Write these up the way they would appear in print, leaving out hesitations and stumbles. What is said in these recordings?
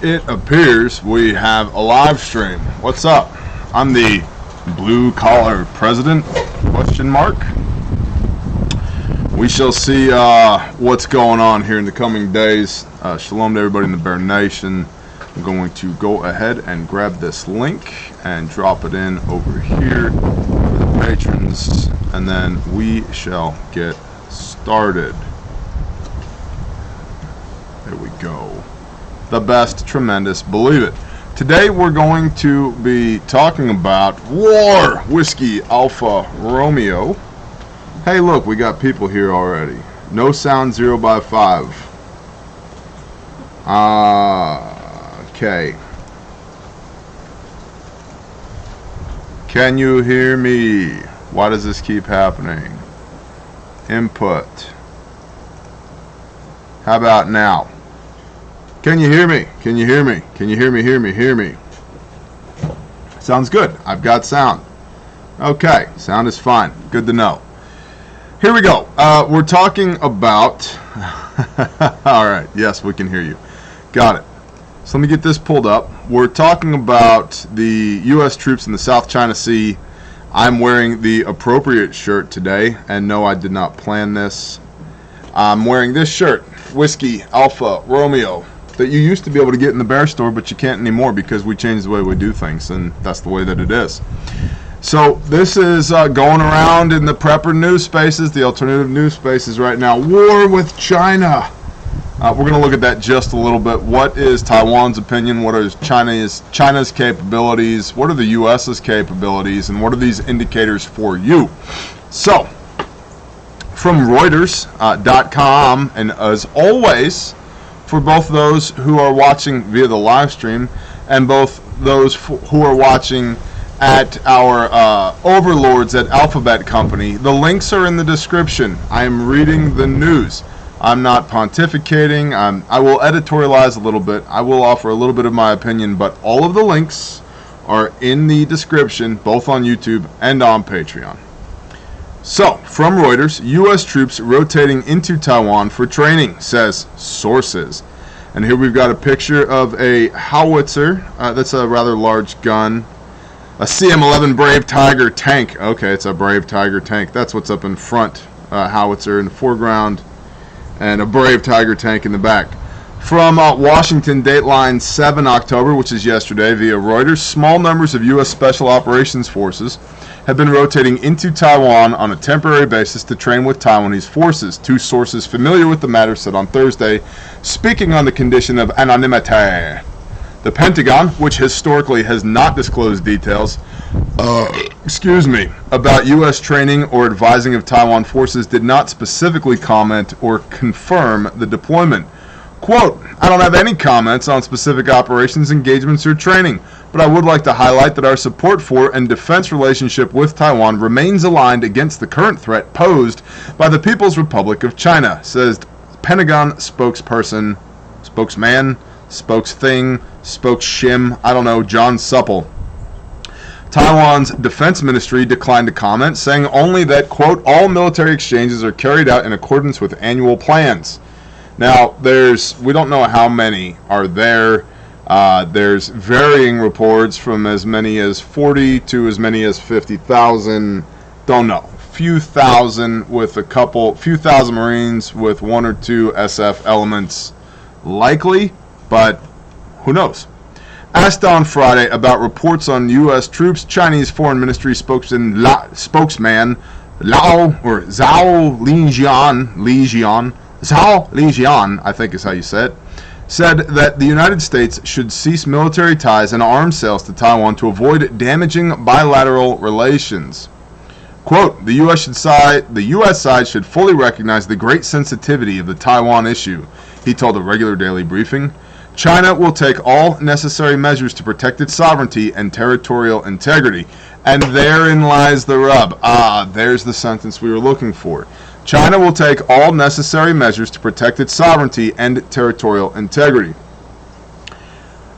it appears we have a live stream. What's up? I'm the blue collar president, question mark. We shall see what's going on here in the coming days. Shalom to everybody in the Bear Nation. I'm going to go ahead and grab this link and drop it in over here for the patrons, and then we shall get started. There we go. The best, tremendous, believe it. Today we're going to be talking about War, Whiskey, Alpha, Romeo. Hey look, we got people here already. No sound 0 by 5. Okay. Can you hear me? Why does this keep happening? Input. How about now? Can you hear me? Can you hear me? Can you hear me? Hear me? Sounds good. I've got sound. Okay, sound is fine. Good to know. Here we go. We're talking about... Alright, yes, we can hear you. Got it. So let me get this pulled up. We're talking about the U.S. troops in the South China Sea. I'm wearing the appropriate shirt today, and no, I did not plan this. I'm wearing this shirt, Whiskey, Alpha, Romeo, that you used to be able to get in the bear store, but you can't anymore because we changed the way we do things, and that's the way that it is. So this is going around in the prepper news spaces, the alternative news spaces right now. War with China. We're going to look at that just a little bit. What is Taiwan's opinion? What are China's capabilities? What are the U.S.'s capabilities? And what are these indicators for you? So, from Reuters.com, and as always, for both those who are watching via the live stream and both those who are watching at our overlords at Alphabet Company, the links are in the description. I am reading the news. I'm not pontificating. I will editorialize a little bit. I will offer a little bit of my opinion, but all of the links are in the description, both on YouTube and on Patreon. So, from Reuters, U.S. troops rotating into Taiwan for training, says sources. And here we've got a picture of a howitzer. That's a rather large gun. A CM-11 Brave Tiger tank. Okay, it's a Brave Tiger tank. That's what's up in front. Howitzer in the foreground, and a Brave Tiger tank in the back. From Washington, Dateline 7 October, which is yesterday, via Reuters, small numbers of U.S. Special Operations Forces have been rotating into Taiwan on a temporary basis to train with Taiwanese forces. Two sources familiar with the matter said on Thursday, speaking on the condition of anonymity. The Pentagon, which historically has not disclosed details, about U.S. training or advising of Taiwan forces, did not specifically comment or confirm the deployment. Quote, I don't have any comments on specific operations, engagements, or training, but I would like to highlight that our support for and defense relationship with Taiwan remains aligned against the current threat posed by the People's Republic of China, says Pentagon spokesperson, spokesman, spokesthing, spokeshim, I don't know, John Supple. Taiwan's defense ministry declined to comment, saying only that, quote, all military exchanges are carried out in accordance with annual plans. Now, we don't know how many are there. There's varying reports from as many as 40 to as many as 50,000. Don't know. Few thousand Marines with 1 or 2 SF elements likely, but who knows? Asked on Friday about reports on U.S. troops, Chinese Foreign Ministry spokesman Zhao Lijian, I think is how you say it, said that the United States should cease military ties and arms sales to Taiwan to avoid damaging bilateral relations. Quote, the U.S. side should fully recognize the great sensitivity of the Taiwan issue, he told a regular daily briefing. China will take all necessary measures to protect its sovereignty and territorial integrity. And therein lies the rub. There's the sentence we were looking for. China will take all necessary measures to protect its sovereignty and territorial integrity.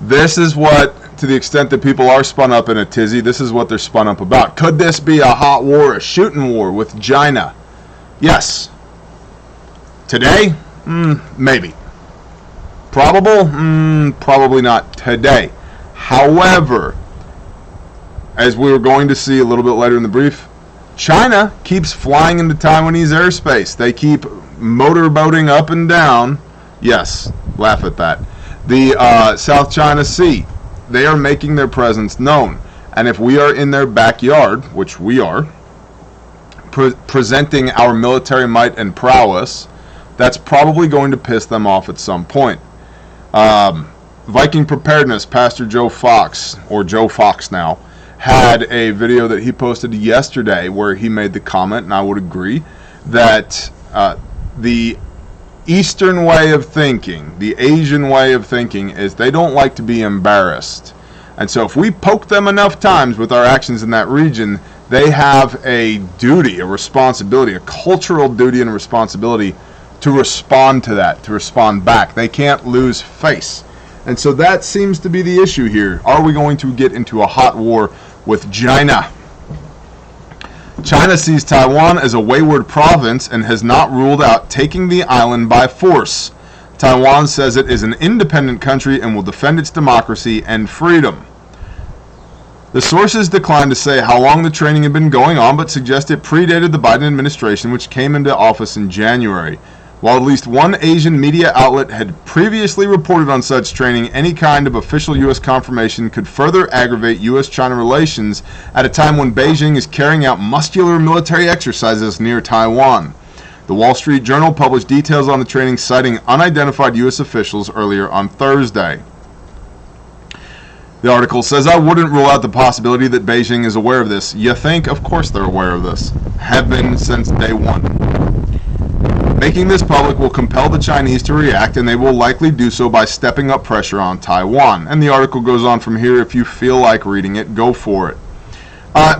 This is what, to the extent that people are spun up in a tizzy, this is what they're spun up about. Could this be a hot war, a shooting war with JINA? Yes. Today? Maybe. Probable? Probably not today. However, as we were going to see a little bit later in the brief, China keeps flying into Taiwanese airspace. They keep motorboating up and down. Yes, laugh at that. The South China Sea. They are making their presence known. And if we are in their backyard, which we are, presenting our military might and prowess, that's probably going to piss them off at some point. Viking Preparedness, Pastor Joe Fox, or Joe Fox now, had a video that he posted yesterday where he made the comment, and I would agree, that the Eastern way of thinking, the Asian way of thinking, is they don't like to be embarrassed. And so if we poke them enough times with our actions in that region, they have a duty, a responsibility, a cultural duty and responsibility to respond to that, to respond back. They can't lose face. And so that seems to be the issue here. Are we going to get into a hot war with JINA? China sees Taiwan as a wayward province and has not ruled out taking the island by force. Taiwan says it is an independent country and will defend its democracy and freedom. The sources declined to say how long the training had been going on, but suggest it predated the Biden administration, which came into office in January. While at least one Asian media outlet had previously reported on such training, any kind of official U.S. confirmation could further aggravate U.S.-China relations at a time when Beijing is carrying out muscular military exercises near Taiwan. The Wall Street Journal published details on the training, citing unidentified U.S. officials earlier on Thursday. The article says, I wouldn't rule out the possibility that Beijing is aware of this. You think? Of course they're aware of this. Have been since day one. Making this public will compel the Chinese to react, and they will likely do so by stepping up pressure on Taiwan. And the article goes on from here. If you feel like reading it, go for it.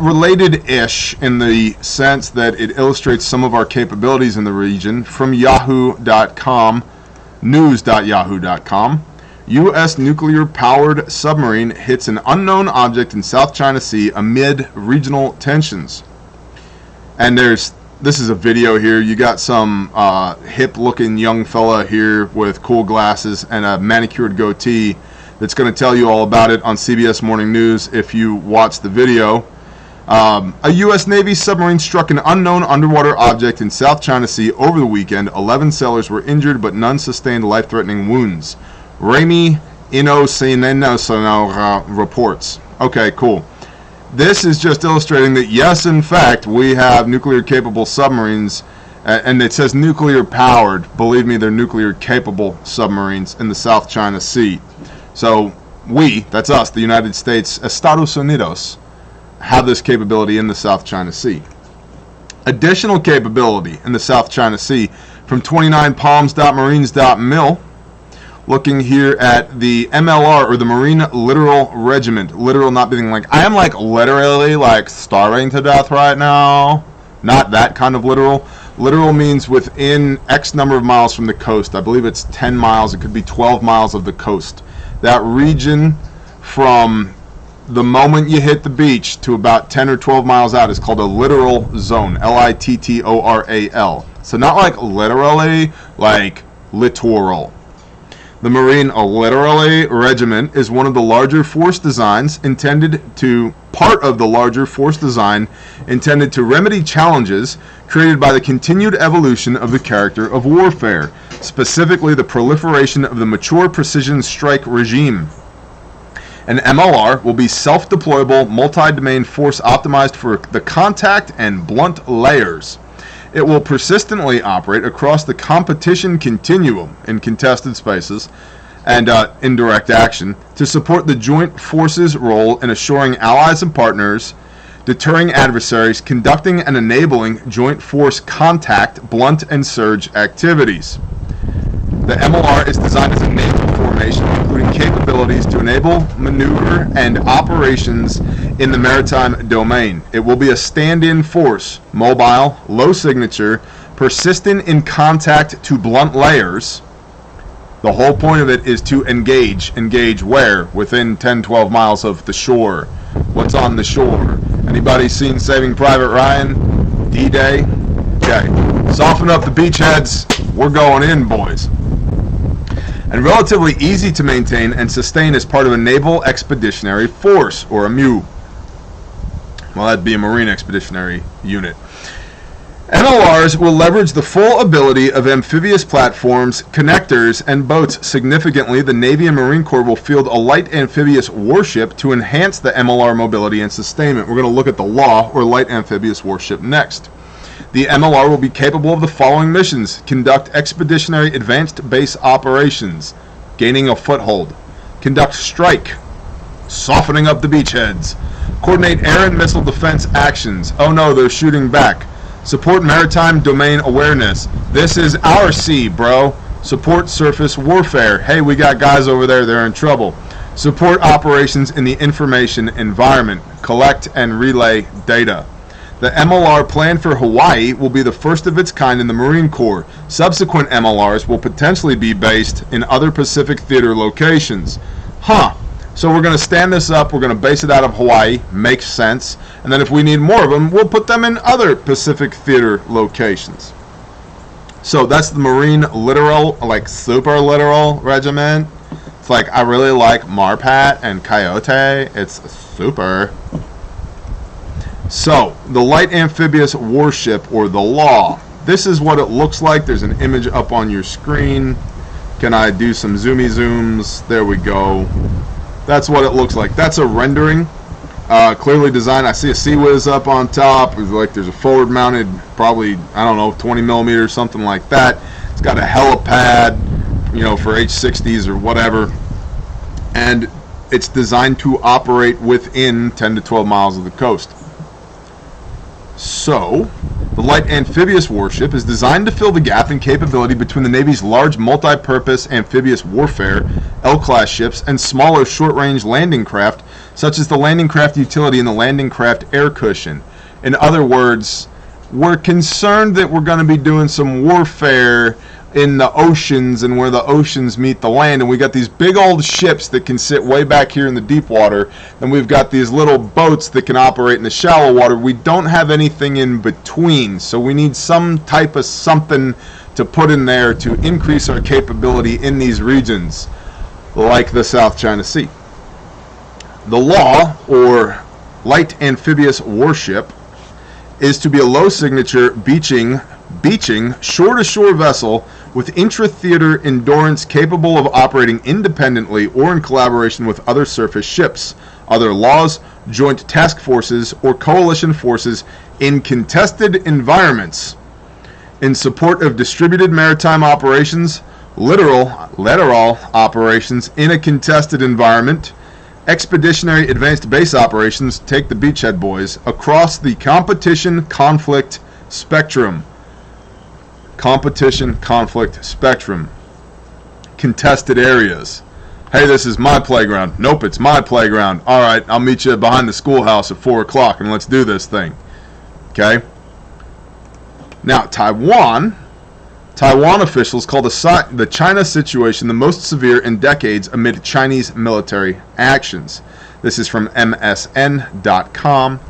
Related-ish in the sense that it illustrates some of our capabilities in the region, from yahoo.com, news.yahoo.com. U.S. nuclear-powered submarine hits an unknown object in South China Sea amid regional tensions. And this is a video here. You got some hip-looking young fella here with cool glasses and a manicured goatee that's going to tell you all about it on CBS Morning News if you watch the video. A U.S. Navy submarine struck an unknown underwater object in South China Sea over the weekend. 11 sailors were injured, but none sustained life-threatening wounds. Remy Inoceneno reports. Okay, cool. This is just illustrating that, yes, in fact, we have nuclear-capable submarines, and it says nuclear-powered. Believe me, they're nuclear-capable submarines in the South China Sea. So we, that's us, the United States, Estados Unidos, have this capability in the South China Sea. Additional capability in the South China Sea from 29palms.marines.mil. Looking here at the MLR, or the Marine Littoral Regiment. Littoral not being like, I am like literally like starving to death right now. Not that kind of literal. Literal means within X number of miles from the coast. I believe it's 10 miles. It could be 12 miles of the coast. That region from the moment you hit the beach to about 10 or 12 miles out is called a littoral zone. Littoral. So not like literally, like littoral. The Marine Littoral Regiment is one of the larger force designs part of the larger force design intended to remedy challenges created by the continued evolution of the character of warfare, specifically the proliferation of the mature precision strike regime. An MLR will be self-deployable, multi-domain force optimized for the contact and blunt layers. It will persistently operate across the competition continuum in contested spaces and indirect action to support the joint forces' role in assuring allies and partners, deterring adversaries, conducting and enabling joint force contact, blunt, and surge activities. The MLR is designed as a naval formation, including capabilities to enable maneuver and operations in the maritime domain. It will be a stand-in force, mobile, low signature, persistent in contact to blunt layers. The whole point of it is to engage. Engage where? Within 10-12 miles of the shore. What's on the shore? Anybody seen Saving Private Ryan? D-Day? Okay. Soften up the beachheads. We're going in, boys. and relatively easy to maintain and sustain as part of a Naval Expeditionary Force, or a MU. Well, that'd be a Marine Expeditionary Unit. MLRs will leverage the full ability of amphibious platforms, connectors, and boats. Significantly, the Navy and Marine Corps will field a light amphibious warship to enhance the MLR mobility and sustainment. We're going to look at the LAW, or light amphibious warship, next. The MLR will be capable of the following missions: conduct expeditionary advanced base operations, gaining a foothold; conduct strike, softening up the beachheads; coordinate air and missile defense actions. Oh no, they're shooting back. Support maritime domain awareness. This is our sea, bro. Support surface warfare. Hey, we got guys over there, they're in trouble. Support operations in the information environment. Collect and relay data. The MLR planned for Hawaii will be the first of its kind in the Marine Corps. Subsequent MLRs will potentially be based in other Pacific Theater locations. So we're going to stand this up, we're going to base it out of Hawaii, makes sense, and then if we need more of them, we'll put them in other Pacific Theater locations. So that's the Marine Littoral, like super Littoral Regiment. It's like, I really like Marpat and Coyote, it's super. So, the light amphibious warship, or the LAW. This is what it looks like. There's an image up on your screen. Can I do some zoomy zooms? There we go. That's what it looks like. That's a rendering, clearly designed. I see a Sea Whiz up on top. It's like there's a forward mounted, probably, I don't know, 20 millimeters, something like that. It's got a helipad, you know, for H-60s or whatever. And it's designed to operate within 10 to 12 miles of the coast. So, the light amphibious warship is designed to fill the gap in capability between the Navy's large multi-purpose amphibious warfare L-class ships and smaller short-range landing craft, such as the landing craft utility and the landing craft air cushion. In other words, we're concerned that we're going to be doing some warfare in the oceans and where the oceans meet the land, and we got these big old ships that can sit way back here in the deep water, and we've got these little boats that can operate in the shallow water. We don't have anything in between, so we need some type of something to put in there to increase our capability in these regions, like the South China Sea. The LAW, or light amphibious warship, is to be a low signature beaching shore-to-shore vessel with intra-theater endurance capable of operating independently or in collaboration with other surface ships, other LAWs, joint task forces, or coalition forces in contested environments. In support of distributed maritime operations, littoral operations in a contested environment, expeditionary advanced base operations, take the beachhead boys, across the competition conflict spectrum. Competition conflict spectrum. Contested areas. Hey, this is my playground. Nope, it's my playground. Alright, I'll meet you behind the schoolhouse at 4 o'clock and let's do this thing. Okay? Now, Taiwan officials call the China situation the most severe in decades amid Chinese military actions. This is from MSN.com.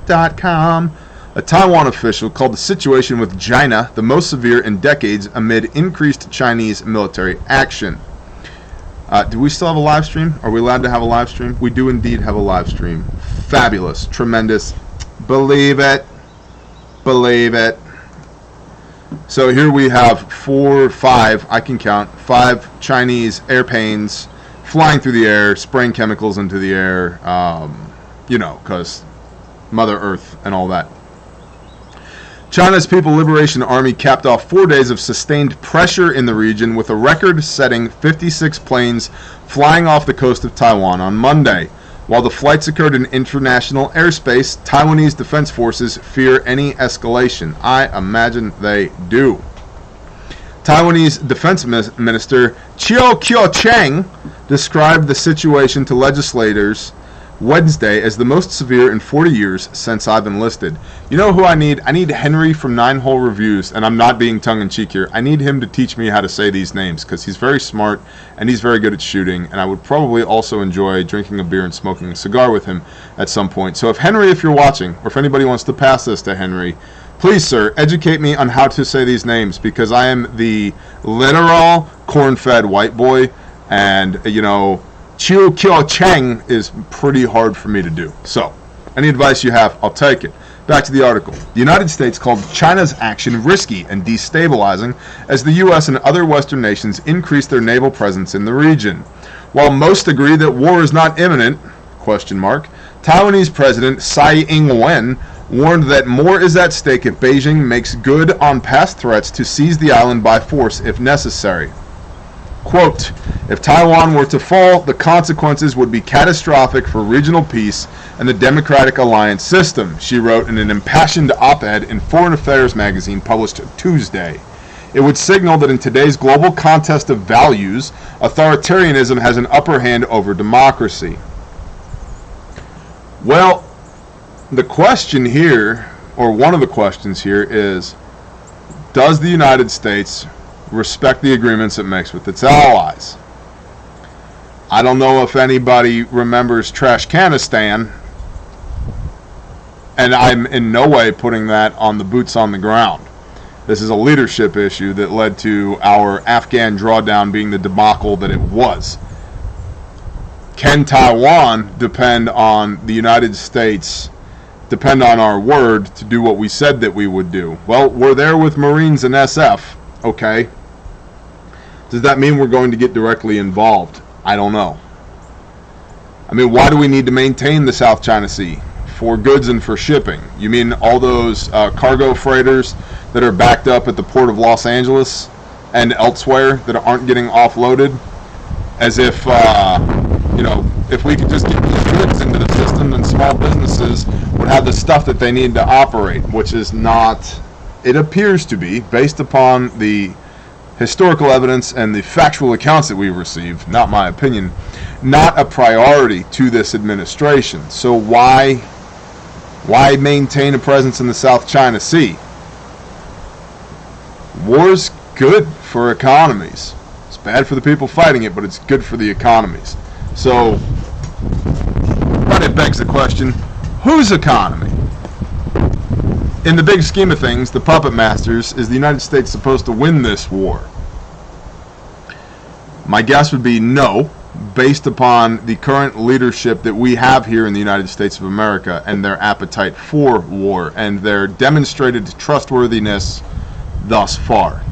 A Taiwan official called the situation with JINA the most severe in decades amid increased Chinese military action. Do we still have a live stream? Are we allowed to have a live stream? We do indeed have a live stream. Fabulous. Tremendous. Believe it. Believe it. So here we have 5, I can count, 5 Chinese airplanes flying through the air, spraying chemicals into the air, you know, because Mother Earth and all that. China's People's Liberation Army capped off 4 days of sustained pressure in the region with a record-setting 56 planes flying off the coast of Taiwan on Monday. While the flights occurred in international airspace, Taiwanese defense forces fear any escalation. I imagine they do. Taiwanese Defense Minister Chiu Kuo-cheng described the situation to legislators Wednesday as the most severe in 40 years since I've enlisted. You know who I need? I need Henry from 9 Hole Reviews, and I'm not being tongue-in-cheek here. I need him to teach me how to say these names, because he's very smart, and he's very good at shooting, and I would probably also enjoy drinking a beer and smoking a cigar with him at some point. So if Henry, if you're watching, or if anybody wants to pass this to Henry, please, sir, educate me on how to say these names, because I am the literal corn-fed white boy, And, you know, Chiu Kyo Cheng is pretty hard for me to do. So, any advice you have, I'll take it. Back to the article. The United States called China's action risky and destabilizing as the U.S. and other Western nations increase their naval presence in the region. While most agree that war is not imminent, Taiwanese President Tsai Ing-wen warned that more is at stake if Beijing makes good on past threats to seize the island by force if necessary. Quote, if Taiwan were to fall, the consequences would be catastrophic for regional peace and the democratic alliance system, she wrote in an impassioned op-ed in Foreign Affairs magazine published Tuesday. It would signal that in today's global contest of values, authoritarianism has an upper hand over democracy. Well, the question here, or one of the questions here, is does the United States respect the agreements it makes with its allies? I don't know if anybody remembers Trashkanistan, and I'm in no way putting that on the boots on the ground. This is a leadership issue that led to our Afghan drawdown being the debacle that it was. Can Taiwan depend on the United States, depend on our word to do what we said that we would do? Well, we're there with Marines and SF, okay. Does that mean we're going to get directly involved? I don't know. I mean, why do we need to maintain the South China Sea? For goods and for shipping. You mean all those cargo freighters that are backed up at the port of Los Angeles and elsewhere that aren't getting offloaded? As if, you know, if we could just get these goods into the system, then small businesses would have the stuff that they need to operate, which is not, it appears to be, based upon the historical evidence and the factual accounts that we received, not my opinion, not a priority to this administration. So why maintain a presence in the South China Sea? War's good for economies. It's bad for the people fighting it, but it's good for the economies. So, but it begs the question, whose economy? In the big scheme of things, the puppet masters, is the United States supposed to win this war? My guess would be no, based upon the current leadership that we have here in the United States of America and their appetite for war and their demonstrated trustworthiness thus far.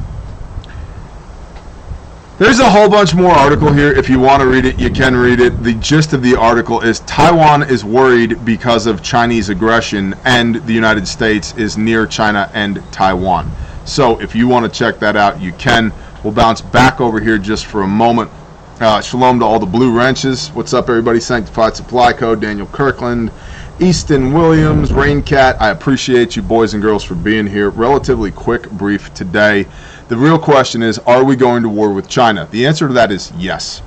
There's a whole bunch more article here. If you want to read it, you can read it. The gist of the article is Taiwan is worried because of Chinese aggression and the United States is near China and Taiwan. So if you want to check that out, you can. We'll bounce back over here just for a moment. Shalom to all the blue wrenches. What's up, everybody? Sanctified Supply Code, Daniel Kirkland, Easton Williams, Raincat. I appreciate you boys and girls for being here. Relatively quick brief today. The real question is, are we going to war with China? The answer to that is yes.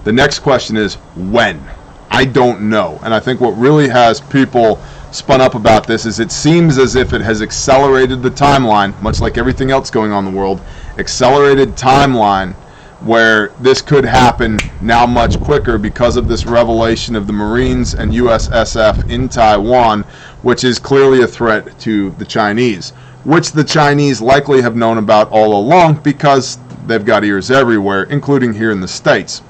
The next question is, when? I don't know. And I think what really has people spun up about this is it seems as if it has accelerated the timeline, much like everything else going on in the world, accelerated timeline where this could happen now much quicker because of this revelation of the Marines and USSF in Taiwan, which is clearly a threat to the Chinese, which the Chinese likely have known about all along because they've got ears everywhere, including here in the States.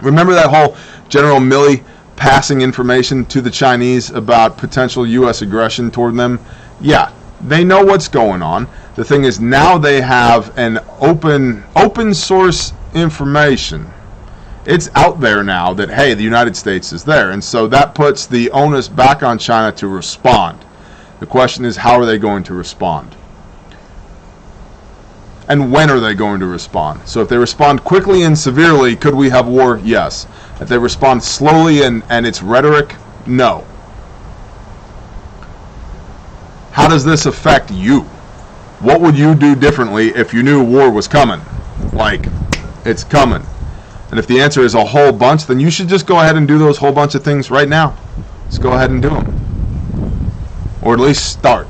Remember that whole General Milley passing information to the Chinese about potential U.S. aggression toward them? Yeah, they know what's going on. The thing is, now they have an open source information. It's out there now that, hey, the United States is there. And so that puts the onus back on China to respond. The question is, how are they going to respond? And when are they going to respond? So if they respond quickly and severely, could we have war? Yes. If they respond slowly and it's rhetoric, no. How does this affect you? What would you do differently if you knew war was coming? Like, it's coming. And if the answer is a whole bunch, then you should just go ahead and do those whole bunch of things right now. Just go ahead and do them. Or at least start.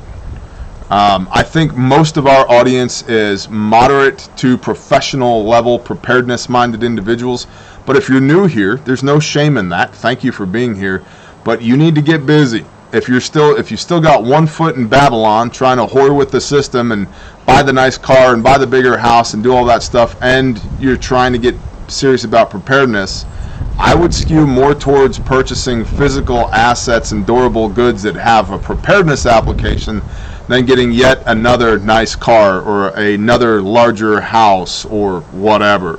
I think most of our audience is moderate to professional level preparedness minded individuals. But if you're new here, there's no shame in that. Thank you for being here. But you need to get busy. If you still got one foot in Babylon trying to whore with the system and buy the nice car and buy the bigger house and do all that stuff, and you're trying to get serious about preparedness, I would skew more towards purchasing physical assets and durable goods that have a preparedness application than getting yet another nice car or another larger house or whatever.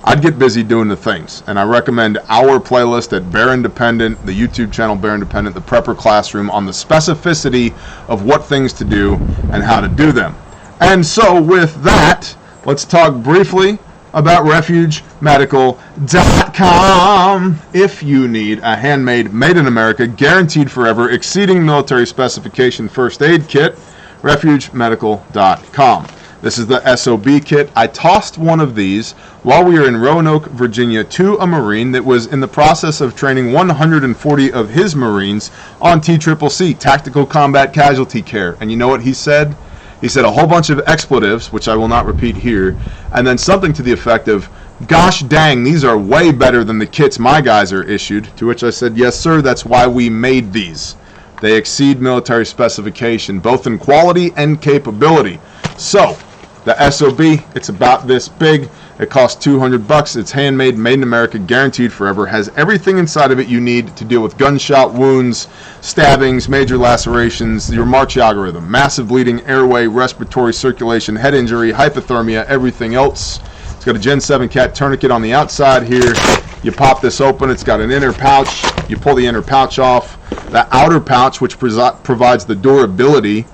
I'd get busy doing the things, and I recommend our playlist at Bear Independent, the YouTube channel Bear Independent, the Prepper Classroom, on the specificity of what things to do and how to do them. And so with that, let's talk briefly about RefugeMedical.com. If you need a handmade, made in America, guaranteed forever, exceeding military specification first aid kit, RefugeMedical.com. This is the SOB kit. I tossed one of these while we were in Roanoke, Virginia, to a Marine that was in the process of training 140 of his Marines on TCCC, Tactical Combat Casualty Care. And you know what he said? He said a whole bunch of expletives, which I will not repeat here, and then something to the effect of, gosh dang, these are way better than the kits my guys are issued. To which I said, yes, sir, that's why we made these. They exceed military specification, both in quality and capability. So, the SOB, it's about this big. It costs $200. It's handmade, made in America, guaranteed forever. Has everything inside of it you need to deal with gunshot wounds, stabbings, major lacerations, your March algorithm, massive bleeding, airway, respiratory, circulation, head injury, hypothermia, everything else. It's got a Gen 7 cat tourniquet on the outside here. You pop this open. It's got an inner pouch. You pull the inner pouch off. The outer pouch, which provides the durability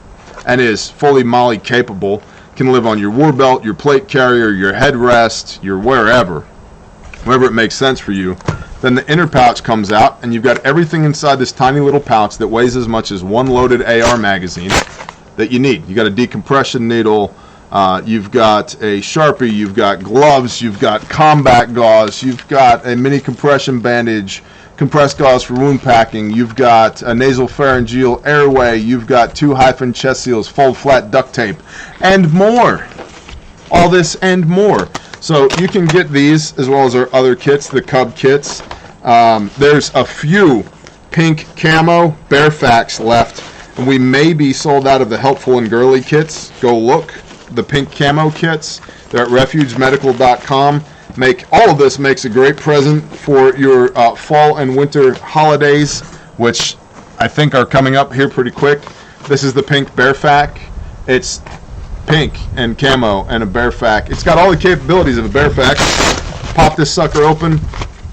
and is fully MOLLE capable, can live on your war belt, your plate carrier, your headrest, your wherever it makes sense for you. Then the inner pouch comes out, and you've got everything inside this tiny little pouch that weighs as much as one loaded AR magazine that you need. You got a decompression needle, you've got a Sharpie, you've got gloves, you've got combat gauze, you've got a mini compression bandage, compressed gauze for wound packing, you've got a nasal pharyngeal airway, you've got 2 hyphen chest seals, fold flat duct tape, and more. All this and more. So you can get these as well as our other kits, the Cub kits. There's a few pink camo Bearfax left, and we may be sold out of the Helpful and Girly kits. Go look. The pink camo kits. They're at RefugeMedical.com. All of this makes a great present for your fall and winter holidays, which I think are coming up here pretty quick. This is the pink Bearfac. It's pink and camo and a Bearfac. It's got all the capabilities of a Bearfac. Pop this sucker open,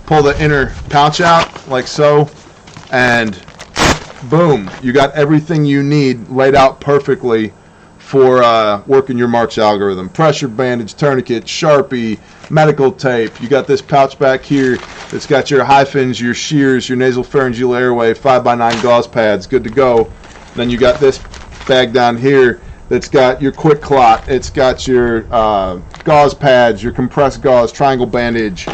pull the inner pouch out like so, and boom, you got everything you need laid out perfectly for working your March algorithm. Pressure bandage, tourniquet, Sharpie, medical tape. You got this pouch back here that's got your hyphens, your shears, your nasal pharyngeal airway, 5x9 gauze pads, good to go. Then you got this bag down here that's got your quick clot. It's got your gauze pads, your compressed gauze, triangle bandage,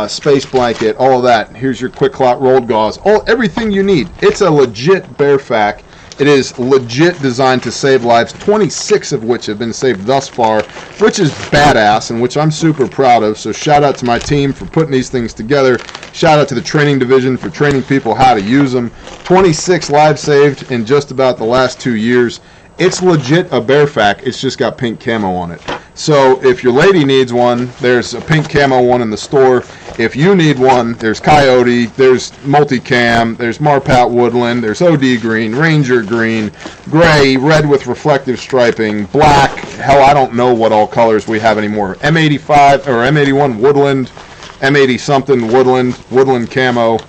space blanket, all of that. Here's your quick clot rolled gauze. Everything you need. It's a legit Bearfac. It is legit designed to save lives, 26 of which have been saved thus far, which is badass and which I'm super proud of. So shout out to my team for putting these things together. Shout out to the training division for training people how to use them. 26 lives saved in just about the last 2 years. It's legit a Bearfac. It's just got pink camo on it. So if your lady needs one, there's a pink camo one in the store. If you need one, there's Coyote, there's Multicam, there's Marpat Woodland, there's OD Green, Ranger Green, Gray, red with reflective striping, black, hell, I don't know what all colors we have anymore. M85 or M81 Woodland, M80 something Woodland camo.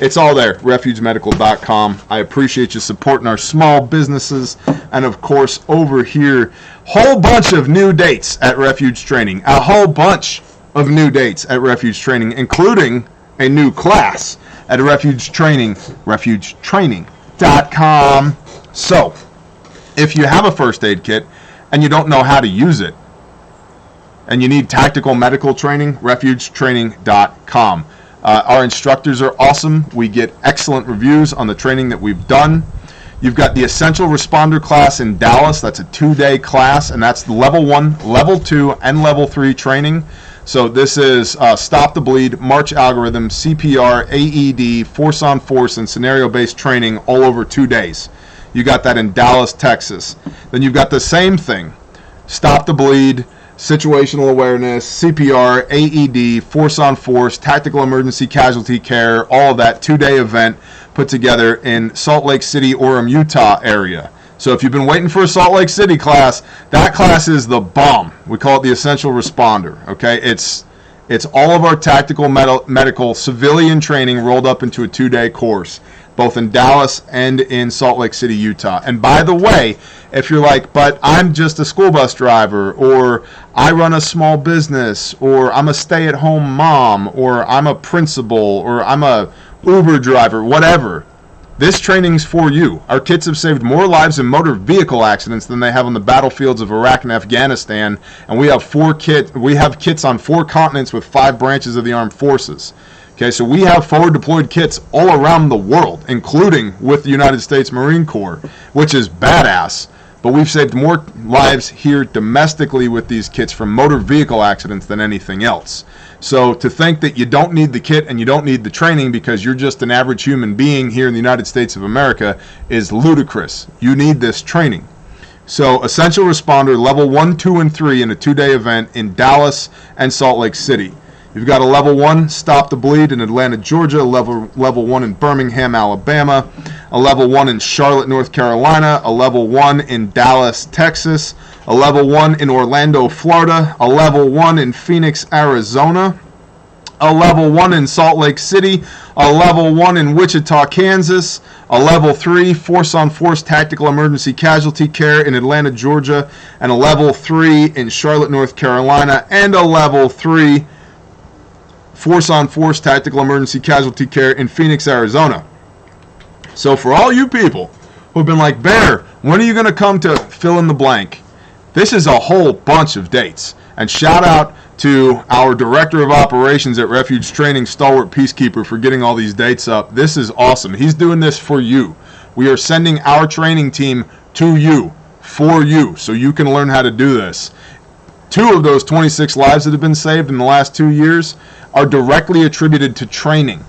It's all there, RefugeMedical.com. I appreciate you supporting our small businesses. And of course, over here, whole bunch of new dates at Refuge Training. A whole bunch of new dates at Refuge Training, including a new class at Refuge Training, RefugeTraining.com. So, if you have a first aid kit and you don't know how to use it, and you need tactical medical training, RefugeTraining.com. Our instructors are awesome. We get excellent reviews on the training that we've done. You've got the Essential Responder class in Dallas. That's a 2-day class, and that's the Level 1, Level 2, and Level 3 training. So this is Stop the Bleed, March Algorithm, CPR, AED, Force on Force, and scenario-based training all over 2 days. You got that in Dallas, Texas. Then you've got the same thing, Stop the Bleed, situational awareness, CPR, AED, force on force, tactical emergency casualty care, all of that 2-day event put together in Salt Lake City, Orem, Utah area. So if you've been waiting for a Salt Lake City class, that class is the bomb. We call it the essential responder. Okay, it's all of our tactical medical civilian training rolled up into a 2-day course, both in Dallas and in Salt Lake City, Utah. And by the way, if you're like, but I'm just a school bus driver, or I run a small business, or I'm a stay-at-home mom, or I'm a principal, or I'm a Uber driver, whatever, this training's for you. Our kits have saved more lives in motor vehicle accidents than they have on the battlefields of Iraq and Afghanistan, and we have kits on 4 continents with 5 branches of the armed forces. Okay, so we have forward deployed kits all around the world, including with the United States Marine Corps, which is badass. But we've saved more lives here domestically with these kits from motor vehicle accidents than anything else. So to think that you don't need the kit and you don't need the training because you're just an average human being here in the United States of America is ludicrous. You need this training. So essential responder level 1, 2, and 3 in a 2-day event in Dallas and Salt Lake City. You've got a level 1 stop the bleed in Atlanta, Georgia, level 1 in Birmingham, Alabama, a level 1 in Charlotte, North Carolina, a level 1 in Dallas, Texas, a level 1 in Orlando, Florida, a level 1 in Phoenix, Arizona, a level 1 in Salt Lake City, a level 1 in Wichita, Kansas, a level 3 force on force tactical emergency casualty care in Atlanta, Georgia, and a level 3 in Charlotte, North Carolina, and a level 3 force on force tactical emergency casualty care in Phoenix, Arizona. So for all you people who've been like, Bear, when are you going to come to fill in the blank? This is a whole bunch of dates. And shout out to our Director of Operations at Refuge Training, Stalwart Peacekeeper, for getting all these dates up. This is awesome. He's doing this for you. We are sending our training team to you, for you, so you can learn how to do this. 2 of those 26 lives that have been saved in the last 2 years are directly attributed to training,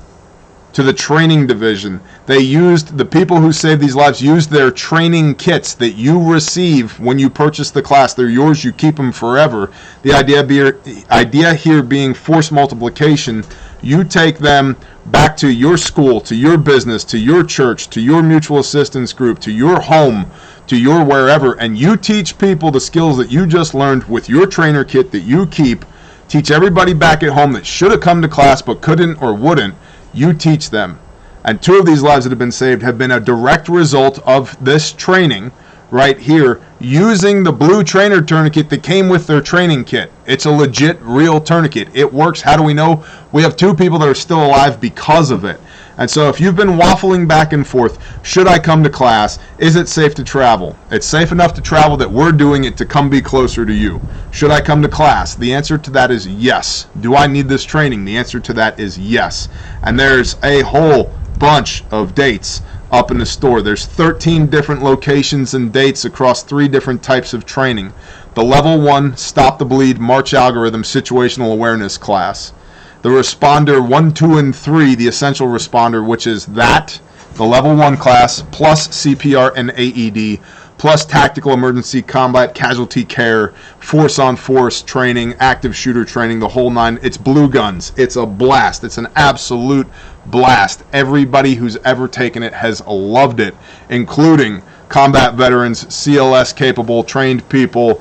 to the training division. The people who saved these lives used their training kits that you receive when you purchase the class. They're yours, you keep them forever. The idea here being force multiplication. You take them back to your school, to your business, to your church, to your mutual assistance group, to your home, to your wherever, and you teach people the skills that you just learned with your trainer kit that you keep. Teach everybody back at home that should have come to class but couldn't or wouldn't. You teach them. And 2 of these lives that have been saved have been a direct result of this training right here, using the blue trainer tourniquet that came with their training kit. It's a legit, real tourniquet. It works. How do we know? We have 2 people that are still alive because of it. And so if you've been waffling back and forth, should I come to class? Is it safe to travel? It's safe enough to travel that we're doing it to come be closer to you. Should I come to class? The answer to that is yes. Do I need this training? The answer to that is yes. And there's a whole bunch of dates up in the store. There's 13 different locations and dates across 3 different types of training. The level 1 stop the bleed march algorithm situational awareness class. The responder 1, 2, and 3, the essential responder, which is the level 1 class, plus CPR and AED, plus tactical emergency combat casualty care, force on force training, active shooter training, the whole 9. It's blue guns. It's a blast. It's an absolute blast. Everybody who's ever taken it has loved it, including combat veterans, CLS capable, trained people,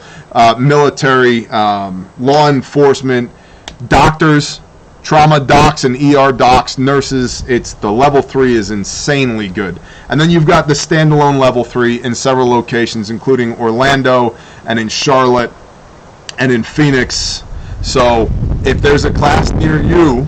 military, law enforcement, doctors, trauma docs and ER docs, nurses. It's the level 3 is insanely good. And then you've got the standalone level 3 in several locations, including Orlando and in Charlotte and in Phoenix. So if there's a class near you,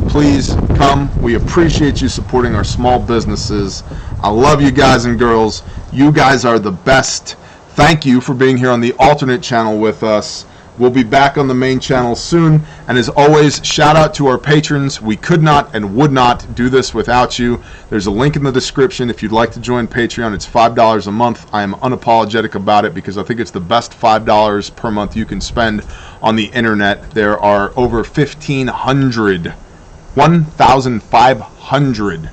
please come. We appreciate you supporting our small businesses. I love you guys and girls. You guys are the best. Thank you for being here on the alternate channel with us. We'll be back on the main channel soon. And as always, shout out to our patrons. We could not and would not do this without you. There's a link in the description if you'd like to join Patreon. It's $5 a month. I am unapologetic about it because I think it's the best $5 per month you can spend on the internet. There are over 1,500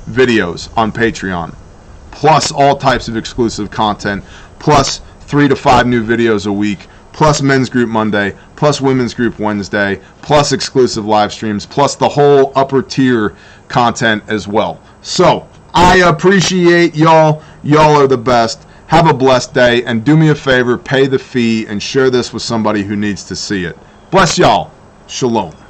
videos on Patreon, plus all types of exclusive content, plus 3 to 5 new videos a week, plus men's group Monday, plus women's group Wednesday, plus exclusive live streams, plus the whole upper tier content as well. So I appreciate y'all. Y'all are the best. Have a blessed day, and do me a favor, pay the fee and share this with somebody who needs to see it. Bless y'all. Shalom.